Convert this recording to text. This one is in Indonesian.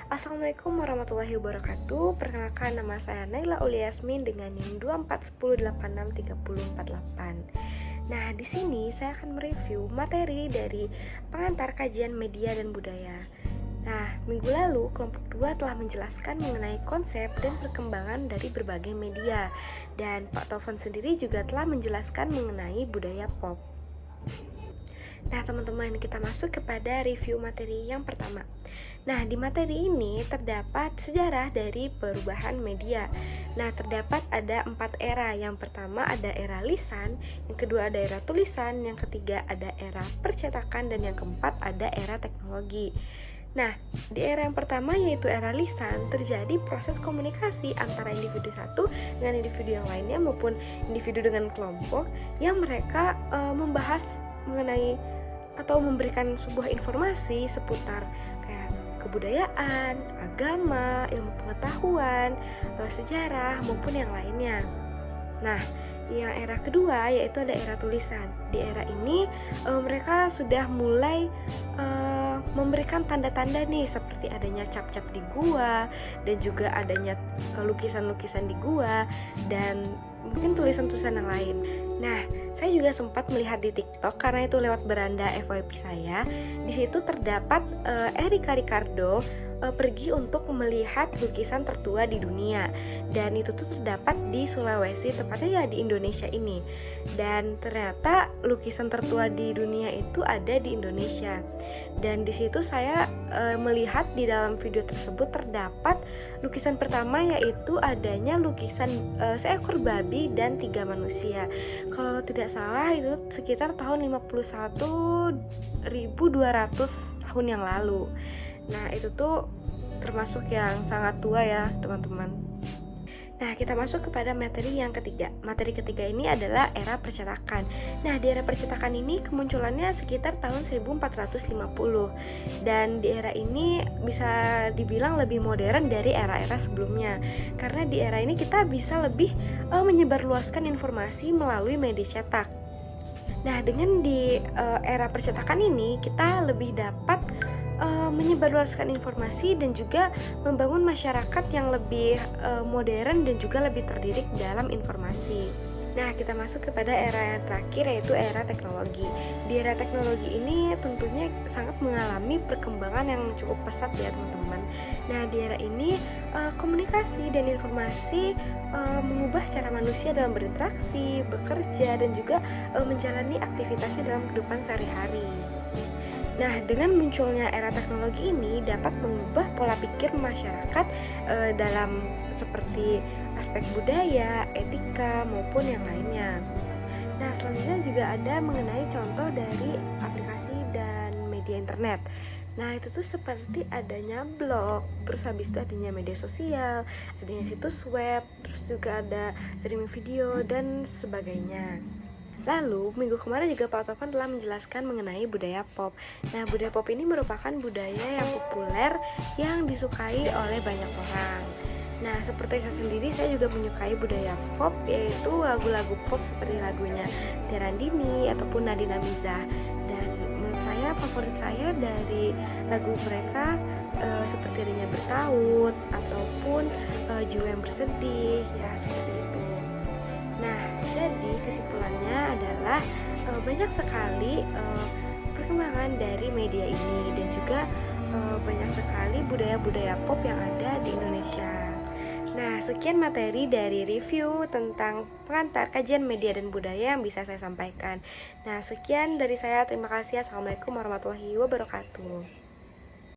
Assalamualaikum warahmatullahi wabarakatuh. Perkenalkan, nama saya Naila Aulia Yasmin dengan NIM 2410863048. Nah, di sini saya akan mereview materi dari pengantar kajian media dan budaya. Nah, minggu lalu kelompok 2 telah menjelaskan mengenai konsep dan perkembangan dari berbagai media. Dan Pak Taufan sendiri juga telah menjelaskan mengenai budaya pop. Nah, teman-teman, kita masuk kepada review materi yang pertama. Nah, di materi ini terdapat sejarah dari perubahan media. Nah, terdapat ada 4 era. Yang pertama ada era lisan, yang kedua ada era tulisan, yang ketiga ada era percetakan, dan yang keempat ada era teknologi. Nah, di era yang pertama yaitu era lisan, terjadi proses komunikasi antara individu satu dengan individu yang lainnya maupun individu dengan kelompok yang mereka membahas mengenai atau memberikan sebuah informasi seputar kayak kebudayaan, agama, ilmu pengetahuan, sejarah maupun yang lainnya. Nah, yang era kedua yaitu ada era tulisan. Di era ini mereka sudah mulai memberikan tanda-tanda nih, seperti adanya cap-cap di gua dan juga adanya lukisan-lukisan di gua dan mungkin tulisan-tulisan yang lain. Nah, saya juga sempat melihat di TikTok karena itu lewat beranda FYP saya. Di situ terdapat Erika Ricardo pergi untuk melihat lukisan tertua di dunia, dan itu tuh terdapat di Sulawesi, tepatnya ya di Indonesia ini. Dan ternyata lukisan tertua di dunia itu ada di Indonesia. Dan di situ saya melihat di dalam video tersebut terdapat lukisan pertama, yaitu adanya lukisan seekor babi dan 3 manusia. Kalau tidak salah itu sekitar tahun 51.200 tahun yang lalu. Nah, itu tuh termasuk yang sangat tua ya, teman-teman. Nah, kita masuk kepada materi yang ketiga. Materi ketiga ini adalah era percetakan. Nah, di era percetakan ini kemunculannya sekitar tahun 1450. Dan di era ini bisa dibilang lebih modern dari era-era sebelumnya. Karena di era ini kita bisa lebih menyebarluaskan informasi melalui media cetak. Nah, dengan di era percetakan ini kita lebih dapat menyebarluaskan informasi dan juga membangun masyarakat yang lebih modern dan juga lebih terdidik dalam informasi. Nah, kita masuk kepada era yang terakhir yaitu era teknologi. Di era teknologi ini tentunya sangat mengalami perkembangan yang cukup pesat ya, teman-teman. Nah, di era ini komunikasi dan informasi mengubah cara manusia dalam berinteraksi, bekerja, dan juga menjalani aktivitasnya dalam kehidupan sehari-hari. Nah, dengan munculnya era teknologi ini dapat mengubah pola pikir masyarakat dalam seperti aspek budaya, etika, maupun yang lainnya. Nah, selanjutnya juga ada mengenai contoh dari aplikasi dan media internet. Nah, itu tuh seperti adanya blog, terus habis itu adanya media sosial, adanya situs web, terus juga ada streaming video, dan sebagainya. Lalu, minggu kemarin juga Pak Taufan telah menjelaskan mengenai budaya pop. Nah, budaya pop ini merupakan budaya yang populer yang disukai oleh banyak orang. Nah, seperti saya sendiri, saya juga menyukai budaya pop, yaitu lagu-lagu pop seperti lagunya Terandini ataupun Nadina Mizah. Dan menurut saya, favorit saya dari lagu mereka seperti adanya Bertaut ataupun Jiwa yang Bersedih, ya seperti itu. Nah, jadi kesimpulannya adalah banyak sekali perkembangan dari media ini dan juga banyak sekali budaya-budaya pop yang ada di Indonesia. Nah, sekian materi dari review tentang pengantar kajian media dan budaya yang bisa saya sampaikan. Nah, sekian dari saya. Terima kasih. Assalamualaikum warahmatullahi wabarakatuh.